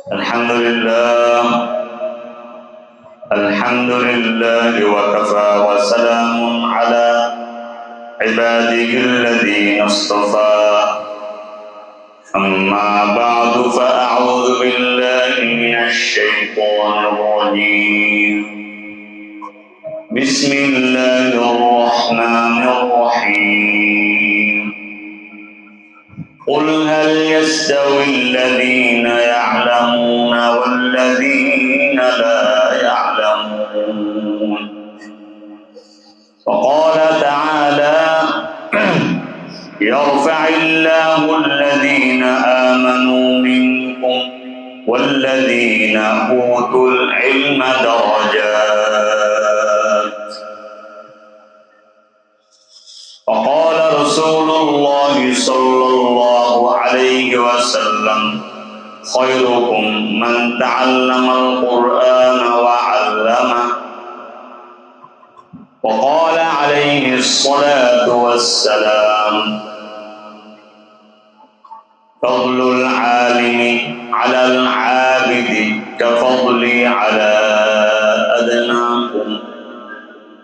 الحمد لله الحمد لله وكفى وسلام على عباده الذين اصطفى أما بعد فأعوذ بالله من الشيطان الرجيم بسم الله الرحمن الرحيم قل هل يستوي الذين يعلمون والذين لا يعلمون وقال تعالى يرفع الله الذين آمنوا منكم والذين أوتوا العلم درجات وقال رسول الله صلى الله عليه وسلم خيركم من تعلم القرآن وعلمه وقال عليه الصلاة والسلام فضل العالم على العابد كفضلي على أدناكم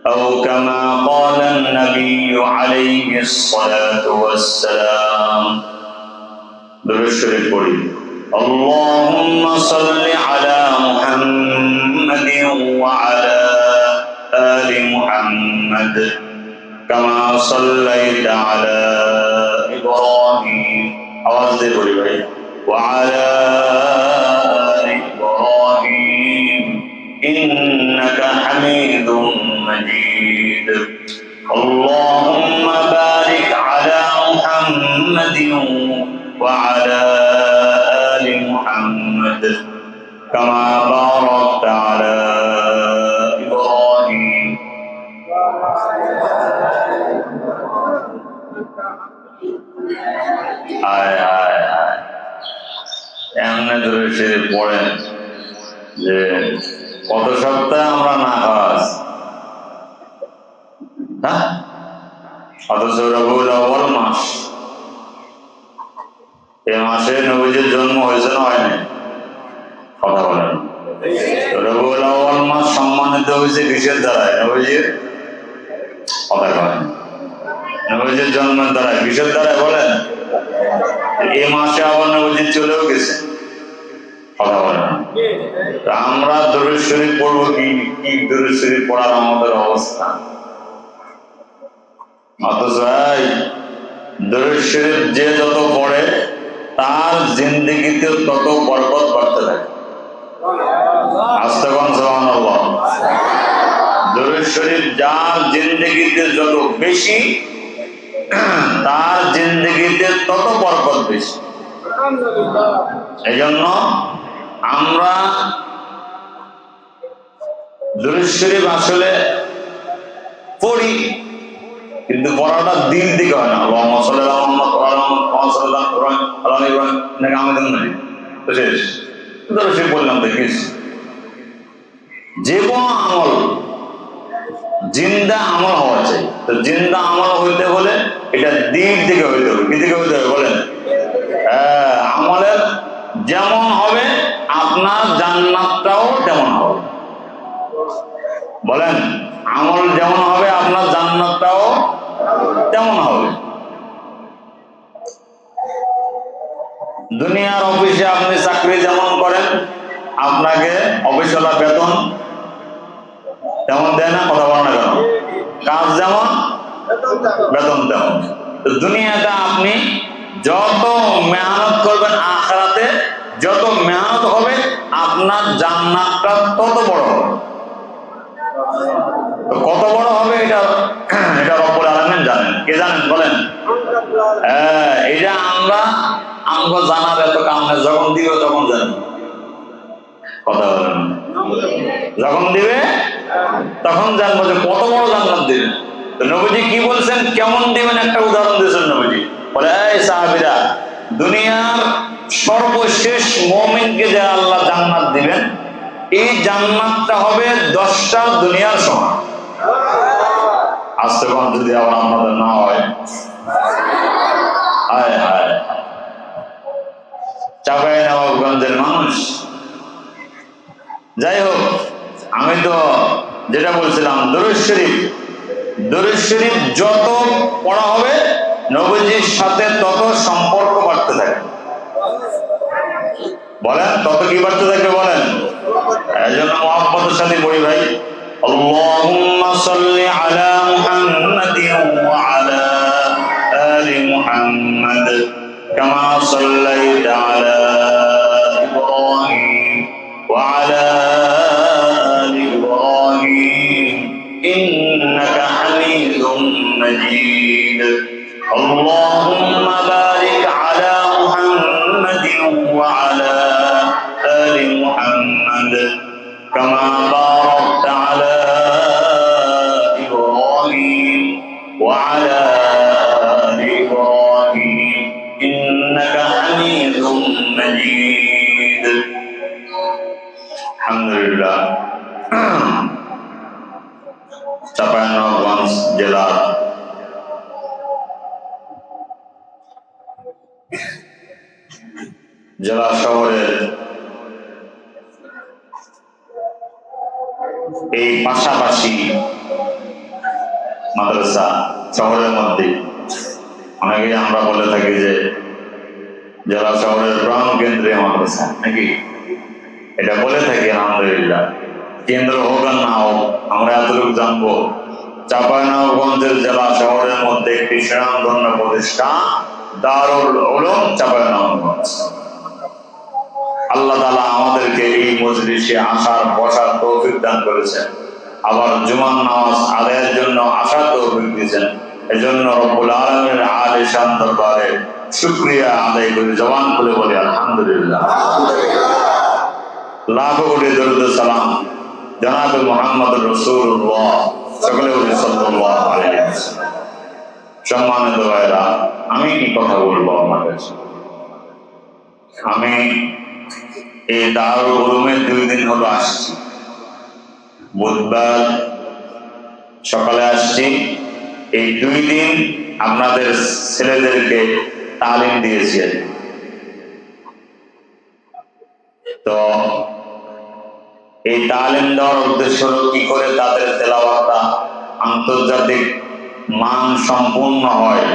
أو كما قال النبي عليه الصلاة والسلام درشد قولي اللهم صل على محمد وعلى آل محمد كما صليت على إبراهيم وعلى آل إبراهيم إنك حميد مجيد اللهم بارك على محمد وعلى آل محمد كما باركت على إبراهيم এমনি ধরে সে পড়েন যে কত সপ্তাহে আমরা না খাওয়াস হ্যাঁ অথচ রবিউল আউয়াল মাস এই মাসে নবীজির জন্ম হয়েছে না হয়নি কথা বলেন রবিউল আউয়াল মাস সম্মানিত হয়েছে কিসের দ্বারায় নবীজির কথা বলেন নবীজির জন্মের দ্বারায় কিসের দ্বারায় বলেন এই মাসে আবার নবীজি চলেও গেছে কথা বলেন আমরা দরুদ শরীফ পড়বো কি দরুদ শরীফ পড়ার আমাদের অবস্থা অথচ দরুদ শরীফ যে যত পড়ে তার জিন্দেগিতে তত বরকত বাড়তে থাকে আস্তে কোন সুবহানাল্লাহ দরুদ শরীফ যার জিন্দেগিতে যত বেশি তার জিন্দেগিতে তত বরকত বেশি এই জন্য আমরা দরুদ শরীফ আসলে পড়ি কিন্তু পড়াটা দিল থেকে হয় না আল্লাহুম্মা সাল্লি আলা মুহাম্মদ ওয়া আলা মুহাম্মদ বললাম দেখিস যে কোনো আমল জিন্দা আমল হওয়া চাই তো জিন্দা আমল হইতে হলে এটা দিল থেকে হইতে হবে কি থেকে হইতে হবে বলেন আমলের যেমন হবে আপনার জান্নাতটাও তেমন হবে বলেন আমল যেমন হবে আপনার জান্নাতটাও তেমন হবে দুনিয়ার অফিসে আপনি চাকরি যেমন করেন আপনাকে অফিসওয়ালা বেতন তেমন দেয় না কথা বলেন না কেন কাজ যেমন বেতন তেমন দুনিয়াতে আপনি যত মেহনত করবেন আখিরাতে যত মেহনত হবে আপনার জান্নাতটা তত বড় হবে কত বড় হবে এটা রব্বুল আলামিন জানেন কে জানেন বলেন এটা আমরা জানার এত কাম না যখন দিবে তখন জানেন কথা বলেন যখন দিবে তখন জানবো যে কত বড় জান্নাত দিবে তো নবীজি কি বলছেন কেমন দিবেন একটা উদাহরণ দিয়েছেন নবীজি বলে এই সাহাবীরা দুনিয়ার সর্বশেষ মুমিনকে যে আল্লাহ জান্নাত দিবেন এই জান্নাতটা হবে 10টা দুনিয়ার সমান আস্তে কোন যদি আবার আমাদের না হয় হায় হায় চাঁপাইনবাবগঞ্জের মানুষ যাই হোক, আমি তো যেটা বলছিলাম, দরুদ শরীফ যত পড়া হবে নবীজির সাথে তত সম্পর্ক বাড়তে থাকে। বলেন তত কি বাড়তে থাকবে বলেন? এই জন্য মহব্বতের সাথে বলি ভাই, আল্লাহুম্মা সাল্লি আলা মুহাম্মাদিন ওয়া আলা আলি মুহাম্মাদ কামা সাল্লাইতা আলা ইব্রাহিম ওয়া আলা আলি ইব্রাহিম ইন্নাকা হামিদুম মাজিদ। আল্লাহুম্মা বারিক আলা মুহাম্মাদিন ওয়া আলা আলি মুহাম্মাদ كما باركت على إبراهيم وعلى آل إبراهيم إنك حميد مجيد। الحمد لله। চাঁপাইনবাবগঞ্জ জেলার জেলা শহরের এই পাশাপাশি মাদ্রাসা শহরের মধ্যে, অনেকে আমরা বলে থাকি যে জেলা শহরের প্রাণ কেন্দ্রে মাদ্রাসা নাকি, এটা বলে থাকি। আলহামদুলিল্লাহ, কেন্দ্র হোক আর না হোক, আমরা এতটুকু জানবো চাঁপাইনবাবগঞ্জের জেলা শহরের মধ্যে একটি স্বনামধন্য প্রতিষ্ঠান দারুল উলুম চাঁপাইনবাবগঞ্জ। আল্লাহ তাআলা আমাদেরকে এই মজলিসে আসার বসার তৌফিক দান করেছেন, আবার জুমার নামাজ আদায়ের জন্য আসার তৌফিক দিয়েছেন। এজন্য রব্বুল আলামিনের আলিশান দরবারে শুকরিয়া আদায় করি, জবান খুলে বলি আলহামদুলিল্লাহ। লাখো কোটি দরুদ সালাম জনাবে মুহাম্মদুর রাসূলুল্লাহ সকলে বলি সাল্লাল্লাহু আলাইহি ওয়াসাল্লাম। সম্মানিত ভাইরা, আমি কি কথা বলবো আপনাদের? আমি এই দারুল উলুমে 2 দিন হলো আসছি। বুধবার সকালে আসছি। এই 2 দিন আপনাদের ছেলেদেরকে তালিম দিয়েছি। তো এই তালিম দেওয়ার উদ্দেশ্য হলো কি করে তাদের তেলাওয়াতটা আন্তর্জাতিক মান সম্পূর্ণ হয়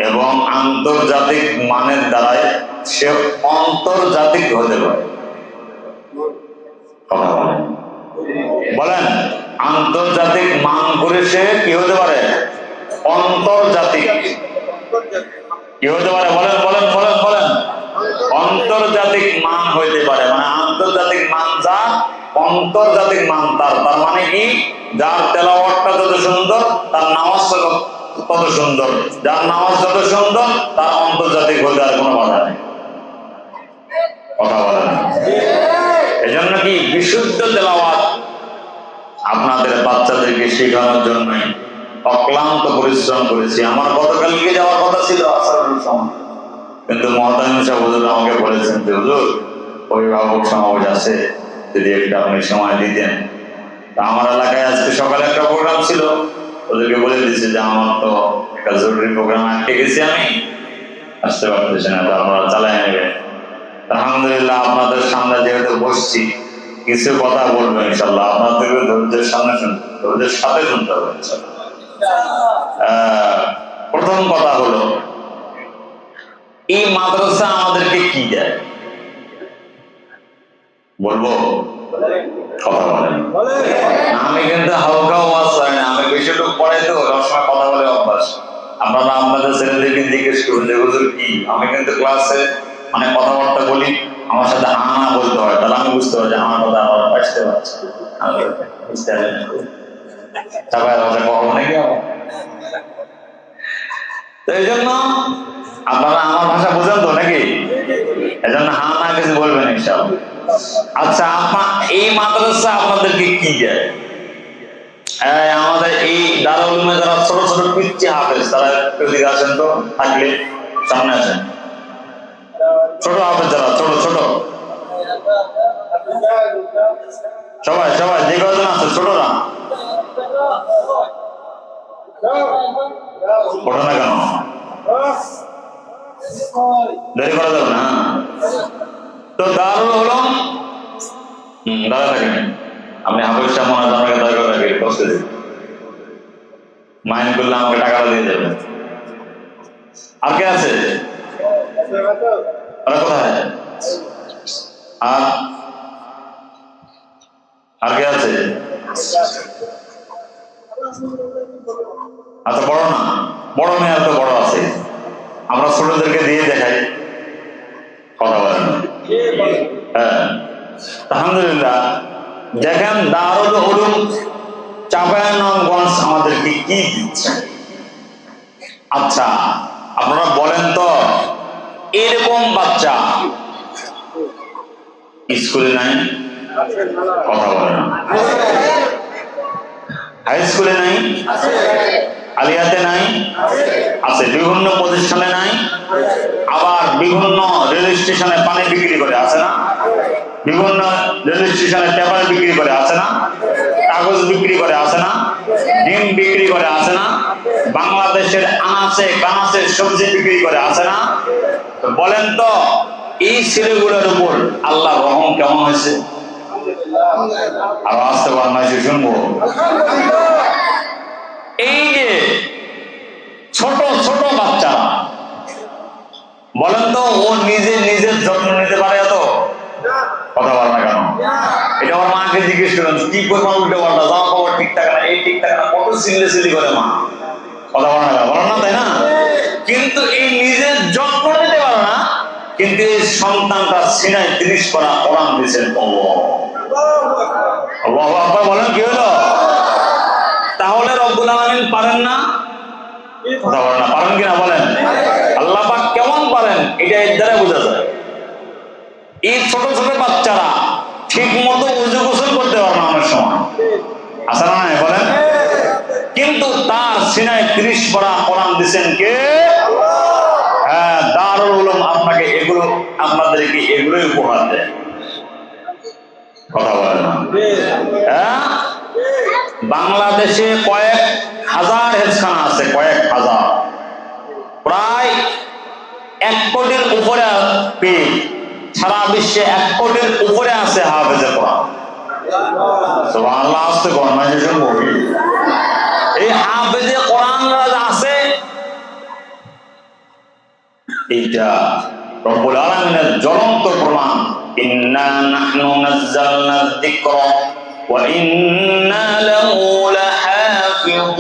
এবং আন্তর্জাতিক মানের দ্বারাই সে আন্তর্জাতিক হতে পারে। কথা বলেন, আন্তর্জাতিক মান করে সে কি হতে পারে? আন্তর্জাতিক কি হতে পারে? বলেন বলেন বলেন বলেন। আন্তর্জাতিক মান হইতে পারে, মানে আন্তর্জাতিক মান যা, আন্তর্জাতিক মান তার। তার মানে কি? যার তেলাওয়াতটা যত সুন্দর তার নামাজ তত সুন্দর, যার নামাজ যত সুন্দর তার আন্তর্জাতিক হতে আর কোনো বাধা নেই। কথা বলেন। এজন্য কি বিশুদ্ধ তেলাওয়াত আপনাদের বাচ্চাদেরকে শেখানোর জন্যই অক্লান্ত পরিশ্রম করেছি। আমার গতকালকে যাওয়ার কথা ছিল আসরের সময়, কিন্তু মহতামিম সাহেব হুজুর আমাকে বলেছেন যে হুজুর অভিভাবক সমাবেশ আছে, যদি একটা আপনি সময় দিতেন। আমার এলাকায় আজকে সকালে একটা প্রোগ্রাম ছিল, ওদেরকে বলে দিয়েছে যে আমার তো একটা জরুরি প্রোগ্রাম আটকে গেছি, আমি আসতে পারতেছি না, তো আপনারা চালাই নেবেন। আলহামদুলিল্লাহ, আপনাদের সামনে যেহেতু বসছি কিছু কথা বলবো ইনশাল্লাহ। আপনাদেরকে ধৈর্যের সাথে শুনতে হবে। প্রথম কথা হলো, এই মাদ্রাসা আমাদেরকে কি দেয় বলবো? কথা বলেন। আমি কিন্তু হালকা ওয়াজ হয় না, আমি বেশি লোক পড়াই তো সবসময় কথা বলে অভ্যাস। আপনারা আপনাদের ছেলেদেরকে জিজ্ঞেস করুন যে হুজুর কি, আমি কিন্তু ক্লাসে মানে কথাবার্তা বলি, আমার সাথে হা না বলতে হয়, তাহলে আমি বুঝতে পারি যে আমার কথা আমার বাঁচতে পারছি। বুঝতে পারেন সবাই কথা কখন নাকি। তো এই জন্য আপনারা আমার ভাষা বুঝেন তো নাকি? এজন্য হা না কিছু বলবেন ইনশাআল্লাহ। আচ্ছা, এই মাদ্রাসা আপনাদেরকে কি দেয়? আমাদের এই দারুল উলুমে যারা ছোট ছোট পিচ্চি হাফেজ, তারা এদিকে আসেন তো, থাকলে সামনে আসেন। ছোট হাফেজ যারা ছোট ছোট সবাই সবাই যে কজন আছে ছোটরা ওঠো না কেন? দেরি করা যাবে না। তো দারুল উলুম দাদা থাকেন আপনি হাফিজ সাহেব মনে হয় আপনাকে দাদা থাকে কষ্ট দিন মাইন করলে আমাকে টাকাটা দিয়ে যাবেন। আর কে আছে? ওরা কোথায়? আর আর কে আছে? আচ্ছা বড় না, বড় মেয়ে আর তো বড় আছে, আমরা ছোটদেরকে দিয়ে দেখাই, কথা বলেন। হ্যাঁ আলহামদুলিল্লাহ। দেখেন দারুল উলুম চাঁপাইনবাবগঞ্জ আমাদেরকে কি দিচ্ছে। আচ্ছা আপনারা বলেন তো এরকম বাচ্চা স্কুলে নাই? কথা বলেন। হাই স্কুলে নাই? আলিয়াতে নাই? আছে। বিভিন্ন প্রতিষ্ঠানে নাই? আবার বিভিন্ন রেল স্টেশনে পানি বিক্রি করে আছে না? বিভিন্ন রেল স্টেশনে পেপার বিক্রি করে আছে না? কাগজ বিক্রি করে আছে না? ডিম বিক্রি করে আছে না? বাংলাদেশের আনাচে কানাচে সবজি বিক্রি করে আছে না? বলেন তো এই ছেলেগুলোর উপর আল্লাহ রহম কেমন হয়েছে? আর আসতে বাংলাদেশে শুনবো এই যে ছোট ছোট বাচ্চারা, বলেন তো ও নিজের যত্ন নিতে পারে? এত কথা বলে না কেন? এটা আমার মাকে জিজ্ঞেস করেন কি করবো উল্টে পাল্টা জামা কাপড় ঠিকঠাক না, এই ঠিকঠাক না, কত সিলি করে মা, কথা বলে না বলেন না, তাই না? কিন্তু এই নিজের যত্ন নিতে পারে না, কিন্তু এই সন্তানটা সিনায় 30 পারা কোরআন দিয়েছেন। আল্লাহু আকবার বলেন, কি হলো? তাহলে রব্বুল আলামিন পারেন না? কথা বলেন না, পারেন কিনা বলেন? আল্লাহ পাক কেমন পারেন এটা এর দ্বারা বোঝা যায়। এই ছোট ছোট বাচ্চারা ঠিক মতো উযু গোসল করতে পারে না অনেক সময়, আছে না নাই বলেন? কিন্তু তার সিনায় 30 পারা কোরআন দিয়েছেন কে? হ্যাঁ, দারুল উলুম আপনাকে এগুলো, আপনাদেরকে এগুলোই উপহার দেয়। কথা বলেন না? হ্যাঁ, বাংলাদেশে কয়েক হাজার হেফজখানা আছে, কয়েক হাজার, প্রায় 1 কোটির উপরে, সারা বিশ্বে 1 কোটির উপরে আছে হাফেজে কোরআন। সুবহানাল্লাহ, আসতে কোরআন মাঝে শুনবো। এই হাফেজে কোরআন আছে, এইটা রব্বুল আলামিনের জ্বলন্ত প্রমাণ। ইন্না নাহনু নাযালনা যিকরা ওয়া ইন্না লাহু লাহাফিযুন।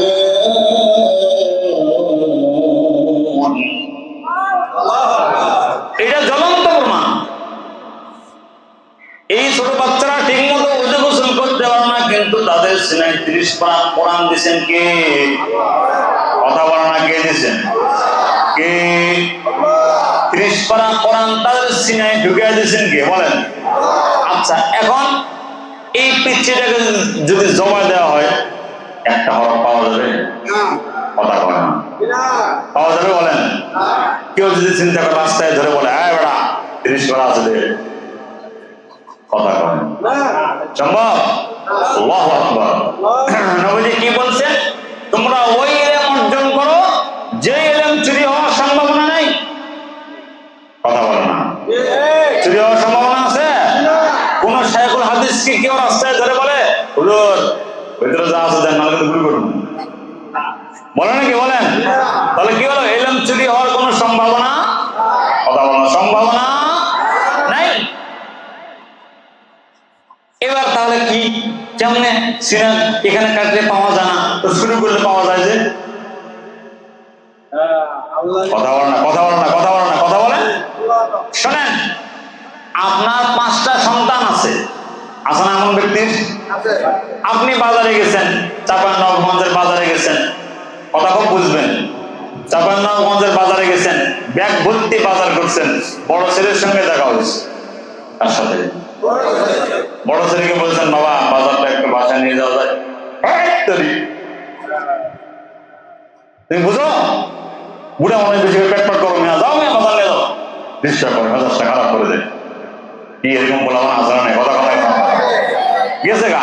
এটা জ্বলন্ত প্রমাণ। এই ছোট বাচ্চারা ঠিক মতো ওযু গোসল করতে পারে না, কিন্তু তাদের সিনায় 30 পারা কোরআন দিয়েছেন কে? কথা বলে না, কে দিয়েছেন? কে? 30 পারা কোরআন তাদের সিনায় ঢুকিয়ে দিয়েছেন কে? বলেন। আচ্ছা, এখন এই পিচ্ছিটাকে যদি জমা দেওয়া হয়, একটা হরফ পাওয়া যাবে? কথা বলে না, পাওয়া যাবে? বলেন। কেউ যদি চিন্তা করে রাস্তায় ধরে বলে হ্যাঁ বেটা 30 পারা আছে দে, কথা বলেন সম্ভব? আল্লাহু আকবার। নবীজি কি বলছেন? তোমরা ওই ইলম অর্জন করো যে ইলম চুরি হওয়ার সম্ভাবনা নাই। কথা বলে না, চুরি হওয়ার সম্ভাবনা আছে? কোন শাইখুল হাদিস কি কেউ রাস্তায় ধরে বলে হুজুর ভিতরে যা আছে দেন, নাহলে কিন্তু গুলি করব, বলে নাকি? বলেন। তাহলে কি হলো? ইলম চুরি হওয়ার কোন সম্ভাবনা, কথা বলা, সম্ভাবনা নাই। এবার তাহলে কি, কেমনে সিনা এখানে কাটলে পাওয়া যায় না, তো শুরু করলে পাওয়া যায় যে? কথা বলে না, কথা বলে না, কথা বলে না, কথা বলেন। শোনেন, আপনার 5টা সন্তান আছে, আছে না এমন ব্যক্তির? আপনি বাজারে গেছেন, চাঁপাইনবাবগঞ্জের বাজারে গেছেন, কথা খুব বুঝবেন, চাঁপাইনবাবগঞ্জের বাজারে গেছেন, ব্যাগ ভর্তি বাজার করছেন, বড় ছেলের সঙ্গে দেখা হয়েছে। তার সাথে বড় ছেলেকে বলছেন বাবা বাজারটা একটু বাসায় নিয়ে যাওয়া যায়? তুমি বুঝো বুড়া মনে বেশি পেট পাট করো, না যাও মেয়ে বাজার নিয়ে যাও, ডিস্টার্ব করে, মেজাজটা খারাপ করে দেয়। কি এরকম বলা আমার আসার নেই, কথা কথা গেছে গা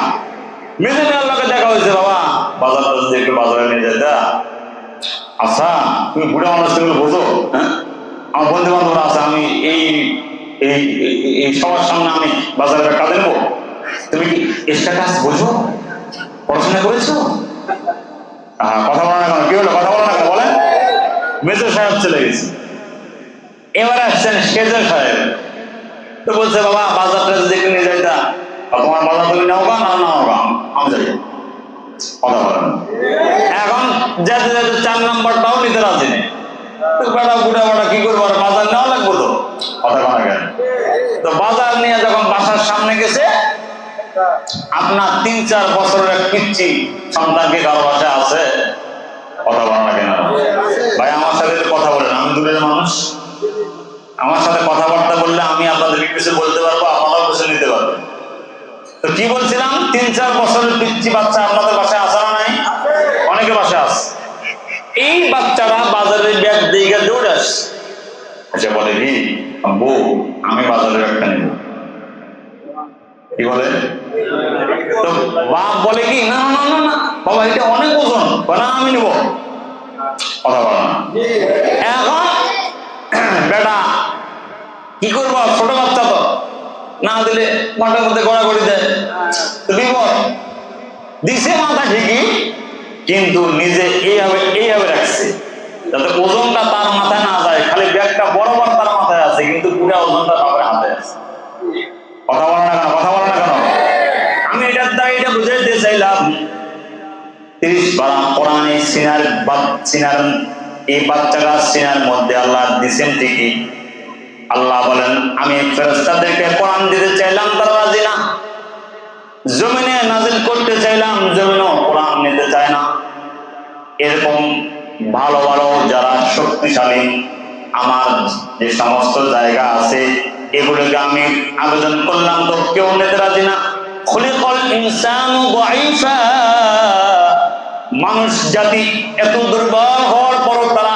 মেজে মেয়ের লোকে দেখা হয়েছে, বাবা বাজারটা যদি একটু বাজারে নিয়ে যেতে। আচ্ছা তুমি বুড়া মানুষ, তুমি বোঝো? হ্যাঁ, আমার বন্ধু বান্ধবরা আছে, আমি এই এই সবার সামনে আমি বাজারে কাঁদে নেবো? তুমি কি স্ট্যাটাস বোঝো? পড়াশোনা করেছো? কথা বলো না কেন? কি হলো? কথা বলো না কেন? বলেন। মেজর সাহেব চলে গেছে, এবার আসছেন সেজর সাহেব। তো বলছে, বাবা বাজারটা যদি নিয়ে যাইতা, তোমার বাজার তুমি নাও গা, না নাও গা, আমি যাই। কথা বলেন। এখন যেতে যেতে 4 নম্বরটাও নিতে রাজি নেই। তো বেটা বুড়া বেটা কি করবো, আর বাজার নেওয়া লাগবো তো। কথা বলা গেল। তো বাজার নিয়ে যখন বাসার সামনে গেছে, আপনার 3-4 বছরের এক পিচ্ছি সন্তানকে কারো বাসায় আছে? কথা বলা না কেন ভাই? আমার সাথে কথা বলেন, আমি দূরের মানুষ। আমার সাথে কথাবার্তা বললে আমি আপনাদেরকে কিছু বলতে পারবো, আপনারাও কিছু নিতে পারবেন। তো কি বলছিলাম, 3-4 বছরের পিচ্ছি বাচ্চা আপনাদের বাসায় আসা না নাই? অনেকে বাসায় আছে। এই বাচ্চারা বাজারে ব্যাগ দিয়ে দৌড়ে আসে, আচ্ছা বলে কি, বউ আমি বাজারের একটা নেব। কি বলে? তো বাপ বলে কি, না না না না বাবা, এটা অনেক ওজন, না আমি নেব। কথা বলে না। এখন বেটা কি করবো, ছোট বাচ্চা তো, না দিলে মাথার মধ্যে গড়াগড়ি দেয়, তো বিপদ। দিছে মাথা ঠিকই, কিন্তু নিজে এইভাবে রাখছে যাতে ওজনটা তার মাথায় না যায়, খালি ব্যাগটা বরাবর তার মাথায় আছে, কিন্তু পুরো ওজনটা তার হাতে আছে। কথা বলে না কেন? কথা বলে না কেন? আমি এটার দ্বারা এটা বুঝাইতে চাইলাম, 30 পারা কোরআনে সিনার এই বাচ্চাটা সিনার মধ্যে আল্লাহ দিচ্ছেন ঠিকই। আল্লাহ বলেন, আমি ফেরেশতাদেরকে কোরআন দিতে চাইলাম, তারা রাজি না। জমিনে নাজিল করতে চাইলাম, জমিনও কোরআন নিতে চায় না। এরকম ভালো ভালো যারা শক্তিশালী আমার যে সমস্ত জায়গা আছে, এগুলোকে আমি আবেদন করলাম, তো কেউ নিতে রাজি না। খুলিকাল ইনসানু দাঈফা, মানুষ জাতি এত দুর্বল হওয়ার পরও তারা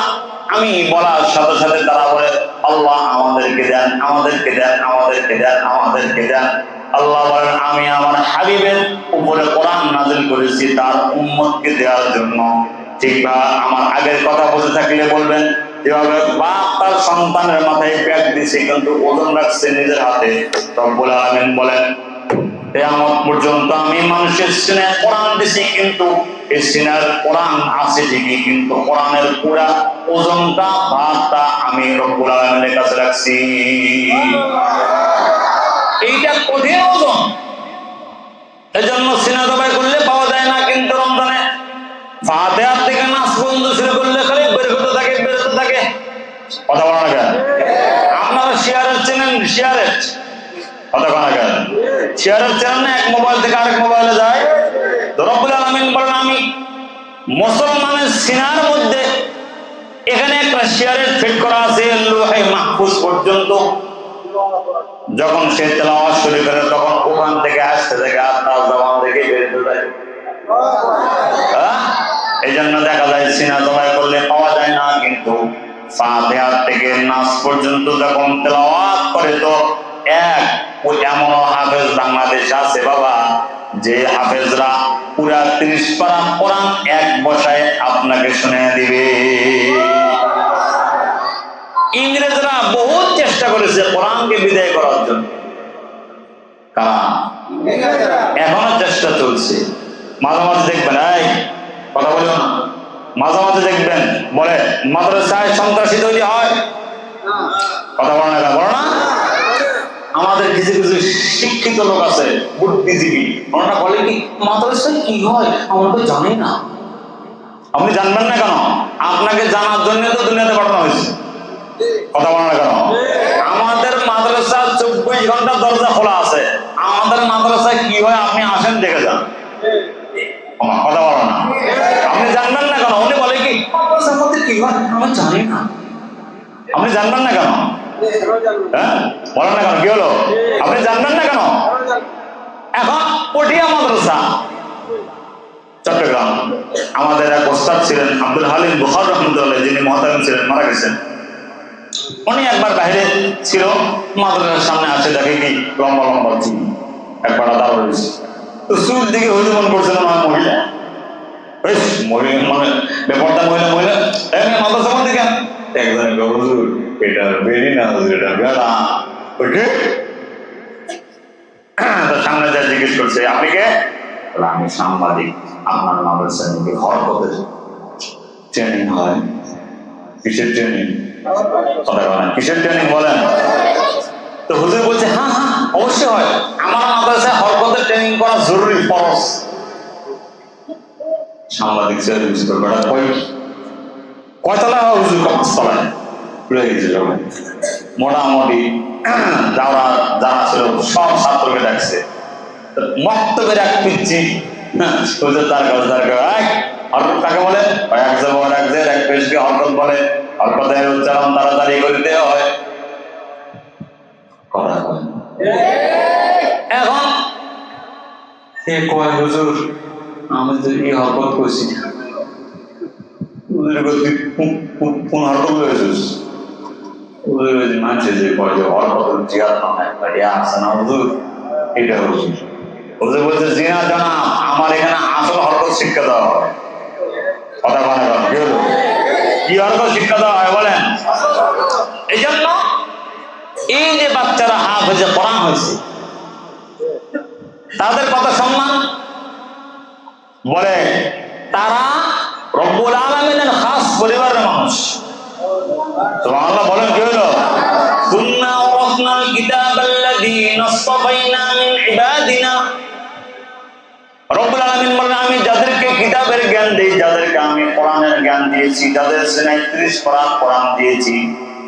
আমি বলার সাথে সাথে তারা বলে, আল্লাহ আমাদেরকে দেন, আমাদেরকে দেন, আমাদেরকে দেন, আমাদেরকে দেন। আল্লাহ বলেন, আমি আমার হাবিবের উপরে কোরআন নাযিল করেছি তার উম্মতকে দেওয়ার জন্য। ঠিক না? আমার আগের কথা বলতে থাকলে বলবেন, যেভাবে বাপ তার সন্তানের মাথায় ব্যাগ দিছে কিন্তু ওজন রাখছে নিজের হাতে, রব্বুল আলামিন বলেন, কিয়ামত পর্যন্ত আমি মানুষের সিনায় কোরআন দিছি, কিন্তু এই সিনার কোরআন আছে ঠিকই, কিন্তু কোরআনের পুরা ওজনটা ভারটা আমি রব্বুল আলামিনের কাছে রাখছি। এইটা কঠিন ওজন, এজন্য সিনা জবাই করলে পাওয়া যায় না, কিন্তু রমজানে ফাতিহা থেকে নাস পর্যন্ত শুরু করলে খালি বের হতে থাকে, বের হতে থাকে। কথা বলা না কেন? আপনারা শেয়ারের চেনেন, শেয়ারের কথা বলা না কেন? শেয়ারের চেনেন না? এক মোবাইল থেকে আরেক মোবাইলে যায়। রব্বুল আলামিন বলেন, আমি মুসলমানের সিনার মধ্যে এখানে একটা শেয়ারের ফিট করা আছে লৌহে মাহফুজ পর্যন্ত। যখন সে তেলাওয়াত শুরু করে তখন ওখান থেকে আসতে থেকে আপনার জবান থেকে বের হয়ে যায়। এই জন্য দেখা যায় সিনা জবাই করলে পাওয়া যায় না, কিন্তু ফাতিহা থেকে নাস পর্যন্ত যখন তেলাওয়াত করে তো এমন হাফেজ বাংলাদেশ আছে বাবা, যে হাফেজরা পুরা 30 পারা কোরআন এক বসায় আপনাকে শুনে দিবে। ইংরেজরা বহুত চেষ্টা করেছে কোরআনকে বিদায় করার জন্য, কারা? এখনো চেষ্টা চলছে। মাঝে মাঝে দেখবেন, এই কথা বলিও না, মাঝে মাঝে দেখবেন বলে মাদ্রাসায় সন্ত্রাসী তৈরি হয়। কথা বলো না, বলো না। আমাদের কিছু কিছু শিক্ষিত লোক আছে, বুদ্ধিজীবী, ওনারা বলে কি মাদ্রাসায় কি হয় আমরা তো জানি না। আপনি জানবেন না কেন? আপনাকে জানার জন্য তো দুনিয়াতে পাঠানো হয়েছে। কথা বলো না কেন? আমাদের মাদ্রাসা 24 ঘন্টা দরজা খোলা আছে। আমাদের মাদ্রাসায় কি হয় আপনি আসেন, দেখে যান। কথা বলো না, আপনি জানবেন না কেন? উনি বলে কি মাদ্রাসার মধ্যে কি হয় আমরা জানি না। আপনি জানবেন না কেন? হ্যাঁ বলেন না কেন? কি হলো? আপনি জানবেন না কেন? এখন পটিয়া মাদ্রাসা চট্টগ্রাম, আমাদের এক ওস্তাদ ছিলেন আব্দুল হালিম বুখারী রহমাতুল্লাহ, যিনি মুহতামিম ছিলেন, মারা গেছেন। উনি একবার বাইরে ছিল, মাদ্রাসার সামনে আসে, দেখে কি লম্বা লম্বা চুল একবার দাঁড় রয়েছে। তো চুল দিকে হইতে মন করছিল না মহিলা, মানে ব্যাপারটা মহিলা মহিলা মাদ্রাসার মধ্যে কেন একজন এটা বেরি না, এটা বেড়া সামনে যা জিজ্ঞেস করছে আপনি কে? আমি সাংবাদিক। আপনার মাদ্রাসায় নাকি হরকতের ট্রেনিং হয়? কিসের ট্রেনিং? কথা বলেন, কিসের ট্রেনিং বলেন? তো হুজুর বলছে হ্যাঁ হ্যাঁ অবশ্যই হয়, আমার মাদ্রাসায় হরকতের ট্রেনিং করা জরুরি, ফরজ। সাংবাদিক কয়তলায় হয় হুজুর? 5 তলায়। মোটামুটি যারা যারা ছিল সব ছাত্রকে ডাকছে, মক্তবের এক পিচ্ছি হুজুর তার কাছে হরকত কাকে বলে? এক জবর এক জের এক পেশকে হরকত বলে। হরকতের উচ্চারণ তাড়াতাড়ি করে দেওয়া হয়। কথা বলেন। এখন সে কয় হুজুর আমি তো এই হরকত করছি। কোন হরকত হয়েছিস? মানুষের যে কয় যে হরকত জিয়াদ আছে না হুজুর, এটা হচ্ছে হুজুর বলছে জিনা জানা আমার এখানে আসল হরকত শিক্ষা দেওয়া হয়। কথা বলে কি হলো? কি হরকত শিক্ষা দেওয়া হয় বলেন? এই জন্য এই যে বাচ্চারা হাফেজে কোরআন হয়েছে তাদের কত সম্মান, বলে তারা রব্বুল আলামিনের খাস পরিবারের মানুষ। সুবহানাল্লাহ বলেন কি হলো? কুন্না ওয়ারাসনাল কিতাবাল্লাযী নাসতাফাইনা মিন ইবাদিনা। রব্বুল আলামিন বলেন আমি যাদেরকে কিতাবের জ্ঞান দেই, যাদেরকে আমি কোরআনের জ্ঞান দিয়েছি, যাদের সিনায় 30 পারা কোরআন দিয়েছি,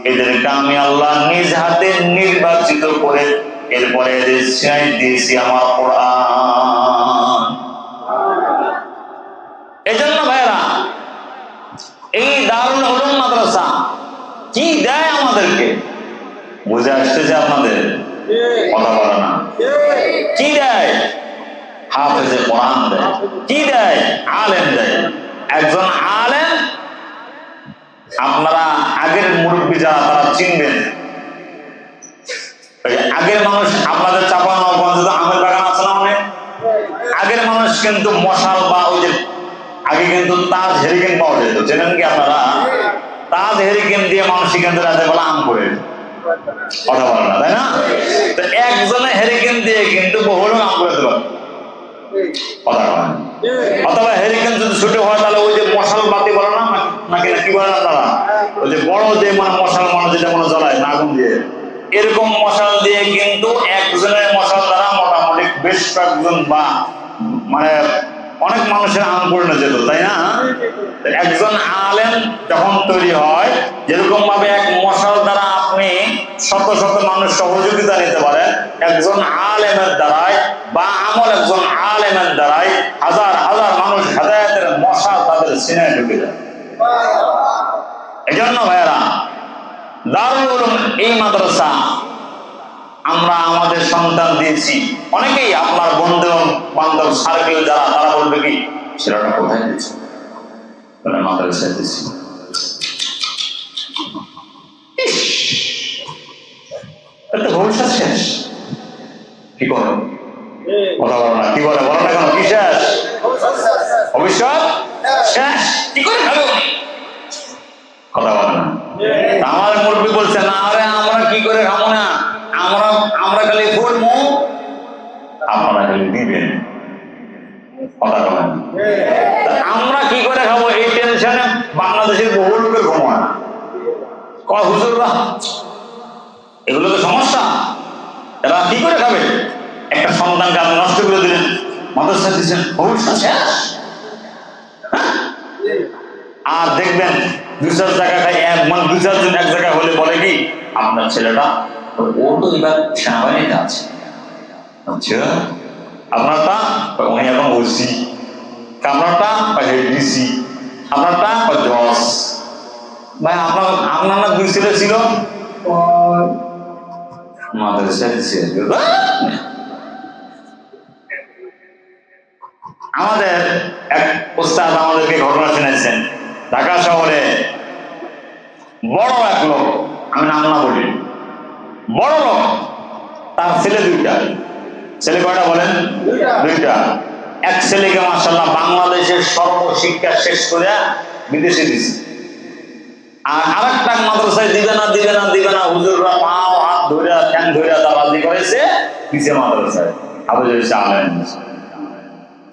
এদেরকে আমি আল্লাহ নিজ হাতে নির্বাচিত করে এরপরে এদের সিনায় দিয়েছি আমার কোরআন। এজন্য ভাইরা এই দারুল উলুম মাদ্রাসা কি দেয় আমাদেরকে বুঝে আসতেছে আপনাদের? কথা বলে না। কি দেয়? হাফেজে কোরআন দেয়। কি দেয়? আলেম দেয়। একজন আলেম, আপনারা আগের মুরব্বী যারা তারা চিনবেন, আগের মানুষ আপনাদের চাঁপাইনবাবগঞ্জে আমের বাগান আছে না অনেক, আগের মানুষ কিন্তু মশাল বা ওই যে আগে কিন্তু তাজ হেরিকেন পাওয়া যেত, জানেন কি আপনারা? তাজ হেরিকেন দিয়ে মানুষ কিন্তু রাতে বেলা আম করে, কথা বলে না তাই না? তো একজনে হেরিকেন দিয়ে কিন্তু বহু লোক আম করে দিতে পারে, কথা বলেন। অথবা হেরিকেন যদি ছুটে হয় তাহলে ওই যে মশাল বাতি বলে না নাকি, কি বলে না তারা, ওই যে বড় যে মানে মশাল মানে যেটা মনে জ্বলায় না আগুন দিয়ে, এরকম মশাল দিয়ে কিন্তু একজনের মশাল দ্বারা মোটামুটি বেশ কয়েকজন বা মানে অনেক মানুষের আম পূর্ণ যেত, তাই না? একজন আলেম যখন তৈরি হয়, যেরকম ভাবে এক মশাল দ্বারা আপনি শত শত মানুষ সহযোগিতা নিতে পারেন, একজন আলেমের দ্বারাই বা আমল একজন আলেমের দ্বারাই হাজার হাজার মানুষ হেদায়েতের মশাল তাদের সিনায় ঢুকে যায়। এই জন্য ভাইয়েরা দারুল উলুম এই মাদ্রাসা আমরা আমাদের সন্তান দিয়েছি। অনেকেই আপনার বন্ধু বান্ধব সার্কেল যারা তারা বলবে কি ছেলেটা কোথায় দিয়েছে, মাদ্রাসায় দিয়েছি। ভবিষ্যৎ শেষ। কি করে কথা বলো না, কি বলে বলো না কেন? কি শেষ? ভবিষ্যৎ শেষ। কি করে খাবো? কথা বলে না। আমাদের মুরব্বী বলছে না আরে আমরা কি করে খাবো না, আমরা খালি পড়বো, আপনারা খালি দিবেন, কথা বলেন। আমরা কি করে খাবো এই টেনশনে বাংলাদেশের বহু লোকের ঘুমায় না। কয় হুজুররা এগুলো তো সমস্যা, এরা কি করে খাবে? একটা সন্তানকে আপনি নষ্ট করে দিলেন, মাদ্রাসা দিচ্ছেন, ভবিষ্যৎ শেষ। আর দেখবেন 2-4 জায়গায় দুই চারজন এক জায়গায় হলে বলে কি আপনার ছেলেটা ও তো এবার সেনাবাহিনীতে আছে। আচ্ছা আপনারটা উনি এখন ওসি, আপনারটা ডিসি, আপনারটা জজ। ভাই আপনার না 2 ছেলে ছিল মাদ্রাসা দিচ্ছে। আমাদের এক ওস্তাদ আমাদেরকে ঘটনা শুনেছেন, ঢাকা শহরে বড় এক লোক, আমি নাম না বলি, বড় লোক, তার ছেলে 2টা। ছেলে কয়টা বলেন? 2টা। এক ছেলেকে মাশাআল্লাহ বাংলাদেশের সর্বশিক্ষা শেষ করে বিদেশে দিচ্ছে, আর আরেকটা মাদ্রাসায় দিবে না হুজুররা পাও হাত ধরে ঠ্যাং ধরে দাবাজি করেছে দিচ্ছে মাদ্রাসায়।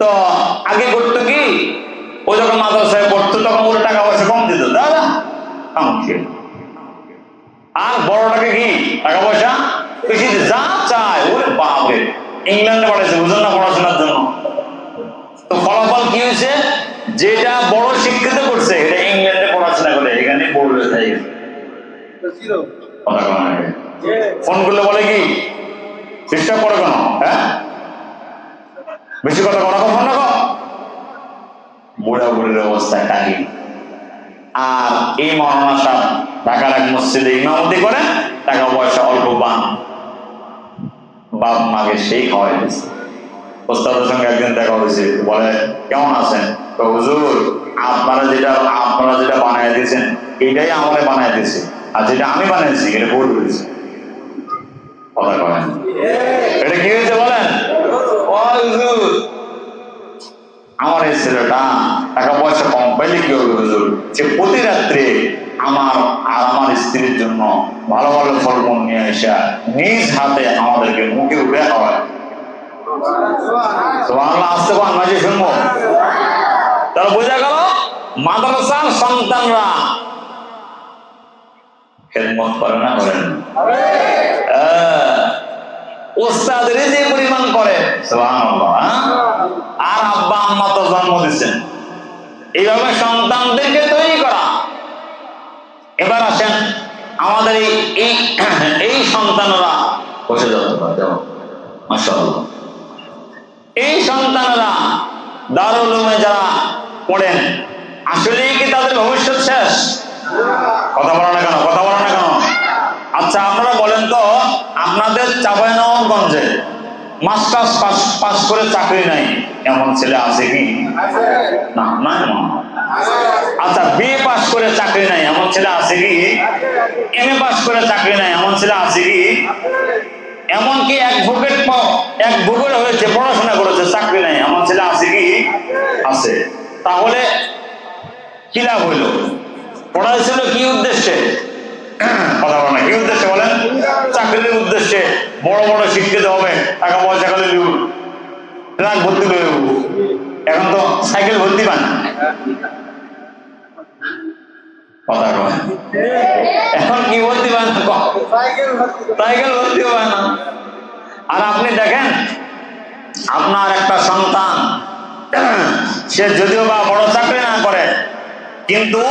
তো আগে করতো কি, ও যখন মাদ্রাসায় পড়তো তখন ওর টাকা পয়সা কম দিত, দাদা আর বড়টাকে কি টাকা পয়সা বেশি যা চায়। ওরে বাপরে, ইংল্যান্ডে পাঠাইছে বুঝলেন না পড়াশোনার জন্য। তো ফলাফল কি হয়েছে, যেটা বড় শিক্ষিত করছে এটা ইংল্যান্ডে পড়াশোনা করে এখানে বড় হয়ে যায়। ফোন করলে বলে কি ডিস্টার্ব করে কেন, হ্যাঁ বেশি কথা করা ফোন রাখো, বুড়া বুড়ির অবস্থা কাহি। আর এই মৌলানা সাহেব ঢাকার এক মসজিদে ইমামতি করে, টাকা পয়সা অল্প পান, বাপ মাকে সেই খাওয়াই দিচ্ছে। ওস্তাদের সঙ্গে একদিন দেখা হয়েছে, বলে কেমন আছেন, হুজুর আপনারা যেটা বানাই দিয়েছেন এটাই আমাকে বানাই দিয়েছে, আর যেটা আমি বানিয়েছি এটা ভুল হয়েছে। কথা বলেন এটা কি হয়েছে বলেন। আমার এই ছেলেটা টাকা পয়সা কম পাইলে কি হবে হুজুর, সে প্রতি রাত্রে আমার আর আমার স্ত্রীর জন্য ভালো ভালো ফলমূল নিয়ে এসে নিজ হাতে আমাদেরকে মুখে উঠে খাওয়ায়। আসতে পান মাঝে শুনবো। তাহলে বোঝা গেল মাদ্রাসার সন্তানরা খেদমত করে না, করেন ওস্তাদের যে পরিমাণ করে সুবহানাল্লাহ। আর আব্বা আম্মা তো জন্ম দিচ্ছেন, এইভাবে সন্তানদেরকে তৈরি করা। এবার আসেন আমাদের এই সন্তানরা বসে যাচ্ছে, মাশাআল্লাহ, এই সন্তানরা দারুল উলুমে যারা পড়েন আসলেই কি তাদের ভবিষ্যৎ শেষ? কথা বলো না কেন, কথা বলো না কেন? আচ্ছা আপনারা বলেন তো, আপনাদের চাঁপাইনবাবগঞ্জে মাস্টার্স পাস করে চাকরি নাই এমন ছেলে আছে কি? না, নাই। আচ্ছা বিএ পাস করে চাকরি নাই এমন ছেলে আছে কি? এমএ পাস করে চাকরি নাই এমন ছেলে আছে কি? এমনকি এক ভূগোল হয়েছে, পড়াশোনা করেছে, চাকরি নাই এমন ছেলে আছে কি? আছে। তাহলে কি লাভ হইল? পড়াইছিল কি উদ্দেশ্যে? কথা বলেন, কি উদ্দেশ্যে বলেন? চাকরির উদ্দেশ্যে। বড় বড় শিক্ষিত হবে, টাকা পয়সা করে ট্রাক ভর্তি করে, এখন তো সাইকেল ভর্তি পান। কথা বলেন, এখন কি ভর্তি পান? সাইকেল ভর্তি হয় না। আর আপনি দেখেন আপনার একটা সন্তান, সে যদিও বা বড় চাকরি না করে কিন্তু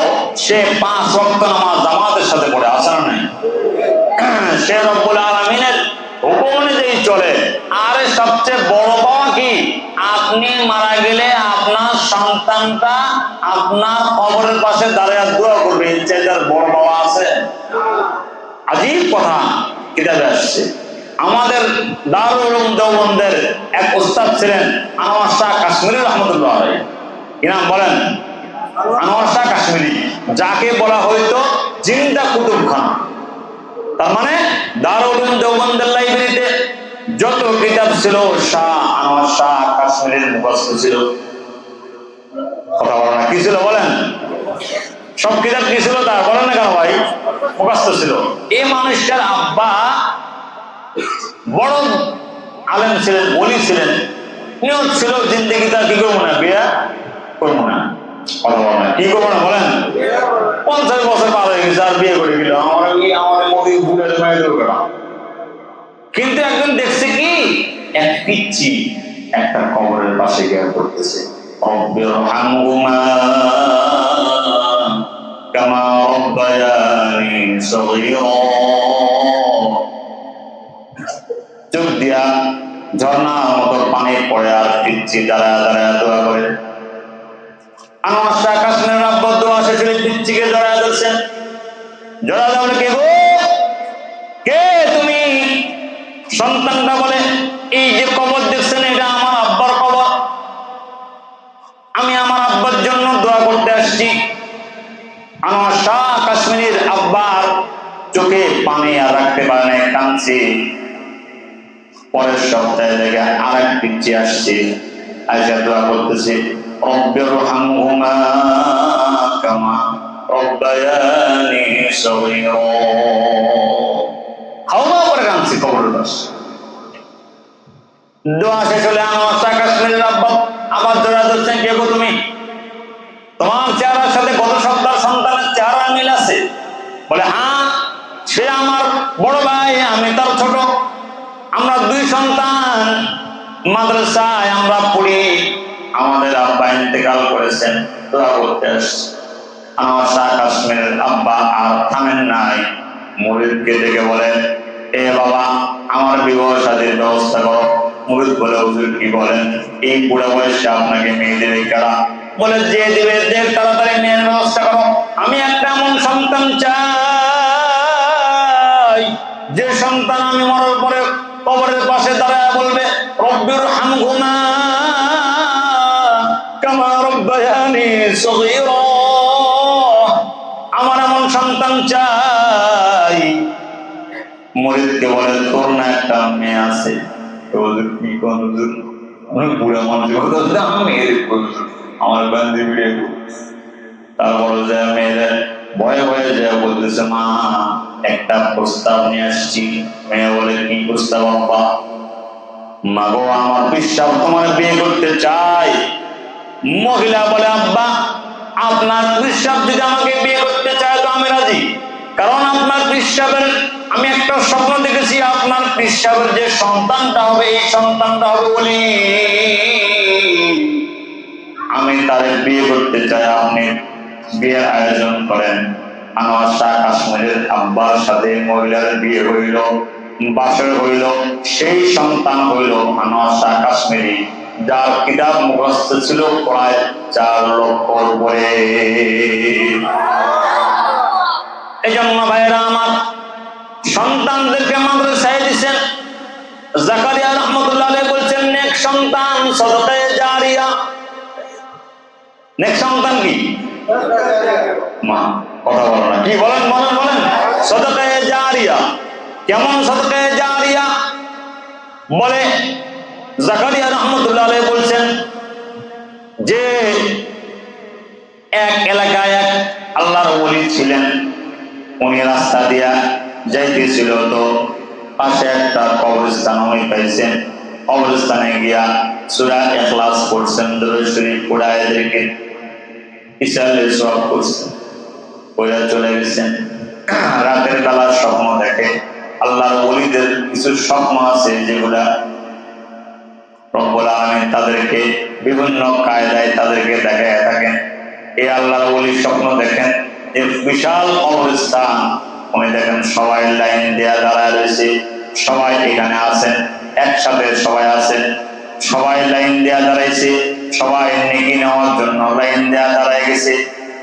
সে 5 ওয়াক্ত নামাজ জামাতের সাথে পড়ে, আসে না নাই? সে রব্বুল আলামিনের হুকুম অনুযায়ী চলে। আর সবচেয়ে বড় পাওয়া কি, আপনি মারা গেলে আপনার সন্তানটা আপনার কবরের পাশে দাঁড়িয়ে দোয়া করবে, এর চাইতে বড় পাওয়া আছে? আজীব কথা কিতাবে আসছে। আমাদের দারুল উলুম দেওবন্দের এক উস্তাদ ছিলেন আনোয়ার শাহ কাশ্মীরি রহমতুল্লাহ আলাইহি। কি নাম বলেন? আনোয়ার শাহ কাশ্মীরি, যাকে বলা হয়তো জিন্দা কুতুবখানা। তার মানে দারুল উলুম দেওবন্দের লাইব্রেরিতে যত কিতাব ছিল শাহ আনোয়ার শাহ কাশ্মীরির মুখস্থ ছিল। কথা বলেন না, কি ছিল বলেন? সব কিতাব কি ছিল তার, বলেন না কেন ভাই? মুখস্থ ছিল। এই মানুষটার আব্বা বড় আলেম ছিলেন, ওলি ছিলেন, নিয়ত ছিল জিন্দেগিটা কি করবো না, বিয়া করবো না। কথা বলেন না, কি করবো না বলেন? 50 বছর পার হয়ে গেছে আর বিয়ে করে গেল, আমার মধ্যে বুড়ালে মায়ের দরকার। কিন্তু একজন দেখছে কি, এক পিচ্ছি একটা কবরের পাশে গিয়ে করতেছে, রব্বিরহামহুমা কামা রাব্বায়ানি সগীরা। চোখ দিয়া ঝর্ণার মতো পানি পড়ে আর পিচ্ছি দাঁড়ায় দাঁড়ায় দোয়া করে। আনোয়ার শাহ কাশ্মীরের আব্বা দোয়া শেষে পিচ্ছিকে জড়ায় ধরছেন। জড়া দেওয়ার কে গো, কে তুমি? সন্তানটা বলে, এই যে কবর দেখছেন এটা আমার আব্বার কবর, আমি আমার আব্বার জন্য দোয়া করতে আসছি। আনোয়ার শাহ কাশ্মীরের আব্বার চোখে পানি আর রাখতে পারে না, কাঁদছে। পরের সপ্তাহে দেখে আরেক পিচ্ছি আসছে, আয়েশা দোয়া করতেছে, রব্বিরহামহুমা কামা রাব্বায়ানি সগীরা। হাওয়া করে কাঁদছে কবরের পাশে। দোয়া শেষ হলে আমার শাহ কাশ্মীরের আব্বা আবার জোড়া ধরছেন, কে গো তুমি? তোমার চেহারার সাথে গত সপ্তাহ সন্তানের চেহারা মিল আছে। বলে হ্যাঁ, সে আমার বড় ভাই, আমি তার ছোট, আমরা দুই সন্তান, মাদ্রাসায় আমরা পড়ি, আমাদের আব্বা ইন্তেকাল করেছেন, দোয়া করতে আসছি। আমার শাহ কাশ্মীরের আব্বা আর থামেন নাই, মুরিদকে ডেকে বলেন, এ বাবা আমার বিবাহ শাদীর ব্যবস্থা করো। মুরিদ বলে, হুজুর কি বলেন, এই বুড়া বয়সে আপনাকে মেয়ে দেবে কারা? বলে যে দেবে দেব, তাড়াতাড়ি মেয়ের ব্যবস্থা করো। আমি একটা এমন সন্তান চাই যে সন্তান আমি মরার পরে কবরের পাশে দাঁড়ায় বলবে, রব্বির হামহুমা কামা রব্বায়ানি সগীরা। আমার এমন সন্তান চাই। মুরিদকে বলে, তোর না একটা মেয়ে আছে? বুড়া মানুষ আমার বান্ধবী। তারপর মেয়েরা ভয়ে ভয়ে যায় বলতেছে, মা একটা প্রস্তাব নিয়ে আসছি। মেয়ে বলে, কি প্রস্তাব আব্বা? মা গো, আমার বিশ্বাস তোমার বিয়ে করতে চাই। মহিলা বলে, আব্বা আপনার বিশ্বাস যদি আমাকে বিয়ে করতে চায় তো আমি রাজি, কারণ আপনার বিশ্বাসের আমি একটা স্বপ্ন দেখেছি, আপনার বিশ্বাসের যে সন্তানটা হবে এই সন্তানটা হবে বলি আমি তাদের বিয়ে করতে চাই, আপনি বিয়ের আয়োজন করেন। আমার শাহ কাশ্মীরের আব্বার সাথে মহিলার বিয়ে হইল, বাসর হইল, সেই সন্তান হইল আমার শাহ কাশ্মীরি, যার কিতাব মুখস্থ ছিল প্রায় 4 লক্ষর উপরে। এই জন্য ভাইয়েরা আমার, সন্তানদেরকে মাদ্রাসায় দিচ্ছেন। জাকারিয়া রহমতুল্লাহ আলাইহি বলছেন, নেক সন্তান সদকায়ে জারিয়া। নেক সন্তান কি? মা কথা বলো না, কি বলেন বলেন বলেন? সদকায়ে জারিয়া। কেমন সদকায়ে জারিয়া? বলে জাকারিয়া রহমতুল্লাহ আলাইহি বলছেন যে এক এলাকায় এক আল্লাহর ওলি ছিলেন, উনি রাস্তা দিয়া যাইতেছিল, তো পাশে একটা কবরস্থান উনি পাইছেন। কবরস্থানে গিয়া সূরা ইখলাস পড়ছেন, দরুদ শরীফ পড়া এদেরকে ইশারে সওয়াব করছেন, পড়া চলে গেছেন। রাতের বেলা স্বপ্ন দেখে। আল্লাহর ওলিদের কিছু স্বপ্ন আছে যেগুলা রব্বুল আলামিন তাদেরকে বিভিন্ন কায়দায় তাদেরকে দেখায় থাকেন। এই আল্লাহর ওলি স্বপ্ন দেখেন যে বিশাল কবরস্থান, উনি দেখেন সবাই লাইন দেয়া দাঁড়ায় রয়েছে, সবাই এখানে আছেন, একসাথে সবাই আছেন, সবাই লাইন দেয়া দাঁড়াইছে, সবাই নেকি নেওয়ার জন্য লাইন দেয়া দাঁড়ায় গেছে।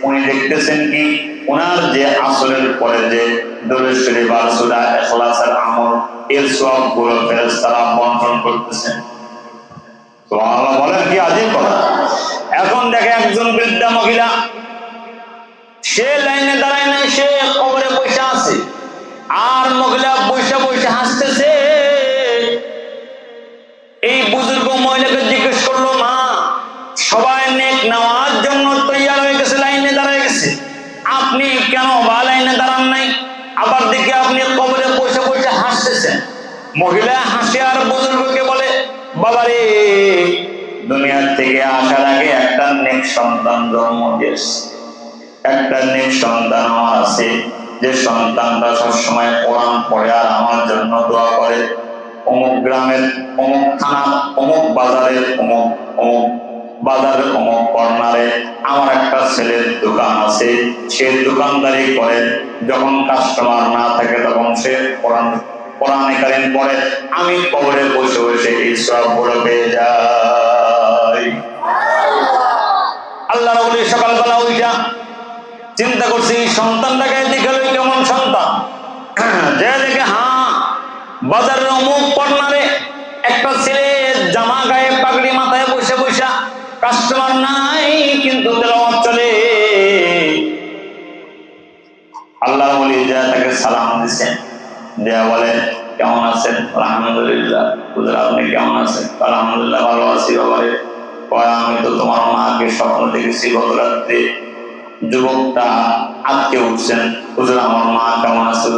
উনি দেখতেছেন কি, ওনার যে আসরের পরে যে দরুদ শরীফ আর সূরা ইখলাসের আমল, এর সওয়াবগুলো ফেরেশতারা বন্টন করতেছেন। সুবহানাল্লাহ বলেন, কি আজীব কথা। এখন দেখে একজন বৃদ্ধা মহিলা, সে লাইনে দাঁড়ায় নাই, সে কবরে বসে আছে, আর মহিলা বসে বসে হাসতেছে। এই বুজুর্গ মহিলাকে জিজ্ঞেস করলো, মা সবাই নেক নেওয়ার জন্য তৈয়ার হয়ে গেছে, লাইনে দাঁড়ায় গেছে, আপনি কেন বা লাইনে দাঁড়ান নাই? আবার দেখে আপনি কবরে বসে বসে হাসতেছেন। মহিলা হাসে আর বুজুর্গকে বলে, বাবারে দুনিয়ার থেকে আসার আগে একটা নেক সন্তান জন্ম দিয়েছে, একটা নেক সন্তান আমার আছে, যে সন্তানটা সবসময় কোরআন পড়ে আর আমার জন্য দোয়া করে। অমুক গ্রামের অমুক থানা অমুক বাজারের অমুক অমুক বাজারের অমুক কর্নারে আমার একটা ছেলের দোকান আছে, সে দোকানদারি করে, যখন কাস্টমার না থাকে তখন সে কোরআনে কারীম পড়ে, আমি কবরে বসে বসে এই সওয়াবগুলো পেয়ে যাই। আল্লাহর ওলি সকালবেলা ওইটা চিন্তা করছি, সন্তানটাকে দেখে কেমন সন্তান, যে দেখে হ্যাঁ বাজারের অমুক কর্নারে একটা ছেলে জামা গায়ে পাগড়ি মাথায় বসে বসে, কাস্টমার নাই কিন্তু তেলাওয়াত চলে। আল্লাহর ওলি যা তাকে সালাম দিচ্ছেন, দেয়া বলে, কেমন আছেন? আলহামদুলিল্লাহ। হুজুর আপনি কেমন আছেন? আলহামদুলিল্লাহ ভালো আছি। বাবারে কয়, আমি তো তোমার মাকে স্বপ্ন দেখেছি গত রাত্রে। যুবকটা আটকে উঠছেন, হুজুর আমার মা কেমন আছে?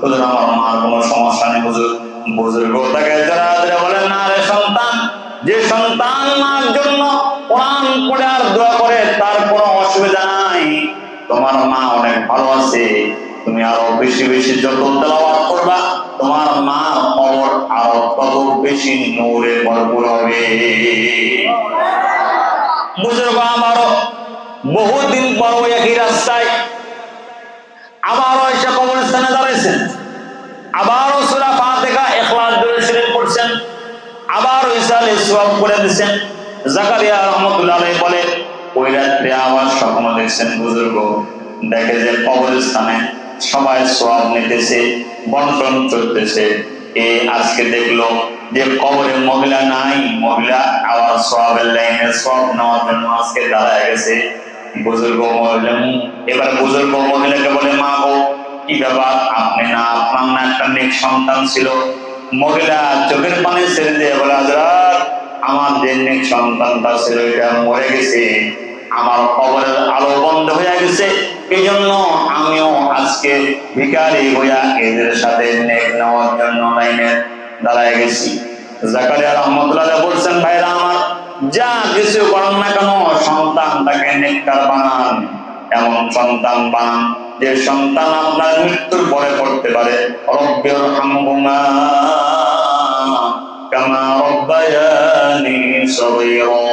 হুজুর আমার মার কোনো সমস্যা নেই হুজুর, বুজুর্গ তাকে জড়াজড়ে বলেন, না রে সন্তান, যে সন্তান মার জন্য কোরআন পড়ে আর দোয়া করে তার কোনো অসুবিধা নাই। তোমার মা অনেক ভালো আছে, তুমি আরো বেশি বেশি যত তেলাওয়াত করবা তোমার মা কবর আরো তত বেশি নূরে ভরপুর হবে। বুজুর্গ আমারও বহুদিন পর ওই একই রাস্তায় আবারও এসে কবরস্থানে দাঁড়াইছেন, আবারও সূরা ফাতিহা ইখলাস দরুদ শরীফ পড়ছেন, আবারও ইসালে সওয়াব করে দিয়েছেন। জাকারিয়া রাহমাতুল্লাহ আলাইহি বলে, ওই রাতে আবার স্বপ্ন দেখছেন বুজুর্গ, দেখে যে কবরস্থানে সবাই সওয়াব নিতেছে, বন্টন চলতেছে। আজকে দেখলো যে কবরে মহিলা নাই, মহিলা আবার সওয়াবের লাইনে সওয়াব নেওয়ার জন্য আজকে দাঁড়ায় গেছে। বুজুর্গ মহিলা এবার বুজুর্গ মহিলাকে বলে, মা গো কি ব্যাপার, আপনি না আপনার না একটা নেক সন্তান ছিল? মহিলা চোখের পানি ছেড়ে দিয়ে বলে, হযরত আমার যে নেক সন্তানটা ছিল এটা মরে গেছে, আমার কবরের আলো বন্ধ হয়ে গেছে, এই জন্য আমিও আজকে ভিখারি হইয়া এদের সাথে নেক নেওয়ার জন্য লাইনে দাঁড়ায় গেছি। জাকারিয়া রাহমাতুল্লাহ বলছেন, ভাইরা আমার, যা কিছু করেন না কেন সন্তানটাকে নেককার বানান, এমন সন্তান বানান যে সন্তান আপনার মৃত্যুর পরে পড়তে পারে, রব্বিরহামহুমা কামা রব্বায়ানি সগীরা।